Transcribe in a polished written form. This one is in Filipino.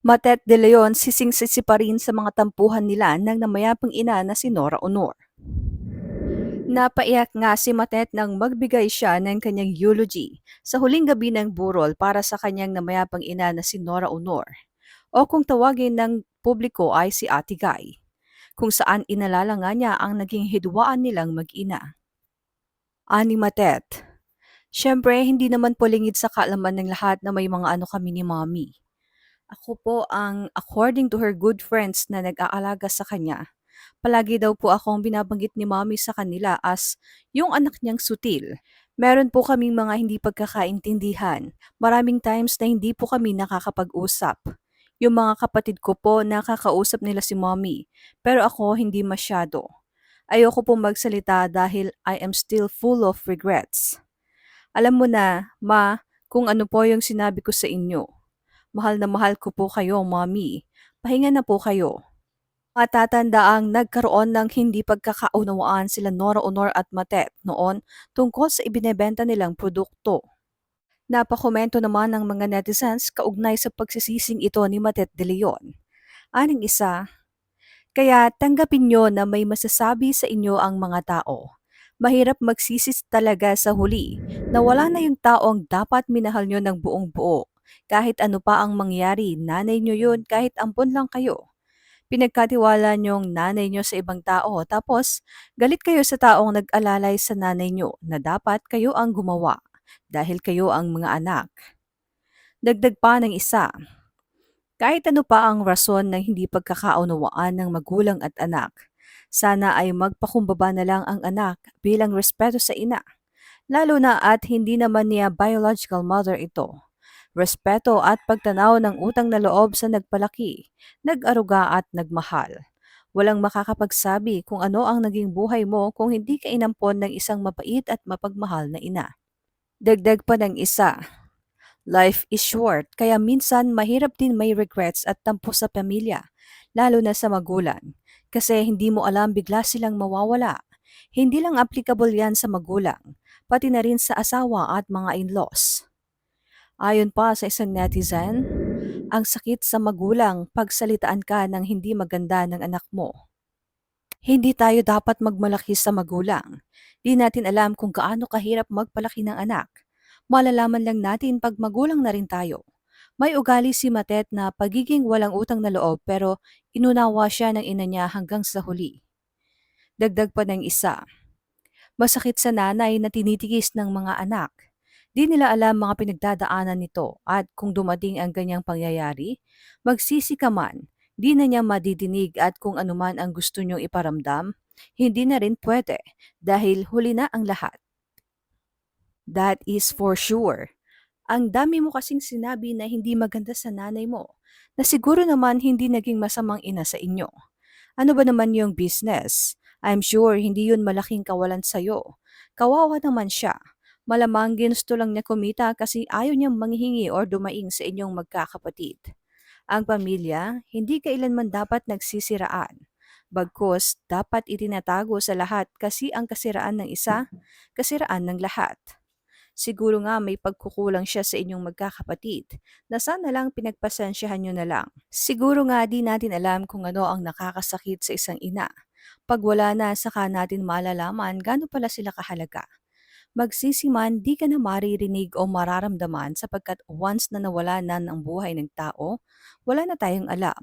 Matet de Leon sising-sisi pa rin sa mga tampuhan nila ng namayapang ina na si Nora Honor. Napaiyak nga si Matet nang magbigay siya ng kanyang eulogy sa huling gabi ng burol para sa kanyang namayapang ina na si Nora Honor, o kung tawagin ng publiko ay si Ate Guy, kung saan inalala nga niya ang naging hidwaan nilang mag-ina. Ani Matet, siyempre hindi naman po lingid sa kaalaman ng lahat na may mga ano kami ni Mommy. Ako po ang according to her good friends na nag-aalaga sa kanya. Palagi daw po akong binabanggit ni Mommy sa kanila as yung anak niyang sutil. Meron po kaming mga hindi pagkakaintindihan. Maraming times na hindi po kami nakakapag-usap. Yung mga kapatid ko po nakakausap nila si Mommy, pero ako hindi masyado. Ayoko po magsalita dahil I am still full of regrets. Alam mo na, Ma, kung ano po yung sinabi ko sa inyo. Mahal na mahal ko po kayo, Mommy. Pahinga na po kayo. Matatandaang nagkaroon ng hindi pagkakaunawaan sila Nora Honor at Matet noon tungkol sa ibinebenta nilang produkto. Napakomento naman ng mga netizens kaugnay sa pagsisising ito ni Matet de Leon. Aning isa, kaya tanggapin nyo na may masasabi sa inyo ang mga tao. Mahirap magsisis talaga sa huli na wala na yung taong dapat minahal nyo ng buong buo. Kahit ano pa ang mangyari, nanay nyo yun kahit ampon lang kayo. Pinagkatiwala niyong nanay niyo sa ibang tao tapos galit kayo sa taong nag-alalay sa nanay niyo na dapat kayo ang gumawa dahil kayo ang mga anak. Dagdag pa ng isa, kahit ano pa ang rason ng hindi pagkakaunawaan ng magulang at anak, sana ay magpakumbaba na lang ang anak bilang respeto sa ina, lalo na at hindi naman niya biological mother ito. Respeto at pagtanaw ng utang na loob sa nagpalaki, nag-aruga at nagmahal. Walang makakapagsabi kung ano ang naging buhay mo kung hindi ka inampon ng isang mapait at mapagmahal na ina. Dagdag pa ng isa, life is short kaya minsan mahirap din may regrets at tampo sa pamilya, lalo na sa magulang. Kasi hindi mo alam bigla silang mawawala. Hindi lang applicable yan sa magulang, pati na rin sa asawa at mga in-laws. Ayon pa sa isang netizen, ang sakit sa magulang pagsalitaan ka ng hindi maganda ng anak mo. Hindi tayo dapat magmalaki sa magulang. Di natin alam kung gaano kahirap magpalaki ng anak. Malalaman lang natin pag magulang na rin tayo. May ugali si Matet na pagiging walang utang na loob pero inunawa siya ng ina niya hanggang sa huli. Dagdag pa ng isa, masakit sa nanay na tinitigis ng mga anak. Di nila alam mga pinagdadaanan nito at kung dumating ang ganyang pangyayari, magsisi ka man, di na niya madidinig at kung anuman ang gusto niyong iparamdam, hindi na rin pwede dahil huli na ang lahat. That is for sure. Ang dami mo kasing sinabi na hindi maganda sa nanay mo, na siguro naman hindi naging masamang ina sa inyo. Ano ba naman yung business? I'm sure hindi yun malaking kawalan sa'yo. Kawawa naman siya. Malamang ginusto lang niya kumita kasi ayaw niyang manghihingi or dumaing sa inyong magkakapatid. Ang pamilya, hindi kailanman dapat nagsisiraan. Bagkus, dapat itinatago sa lahat kasi ang kasiraan ng isa, kasiraan ng lahat. Siguro nga may pagkukulang siya sa inyong magkakapatid na sana lang pinagpasensyahan nyo na lang. Siguro nga di natin alam kung ano ang nakakasakit sa isang ina. Pag wala na, saka natin malalaman gaano pala sila kahalaga. Magsisi man, di ka na maririnig o mararamdaman sapagkat once na nawala na ng buhay ng tao, wala na tayong alam.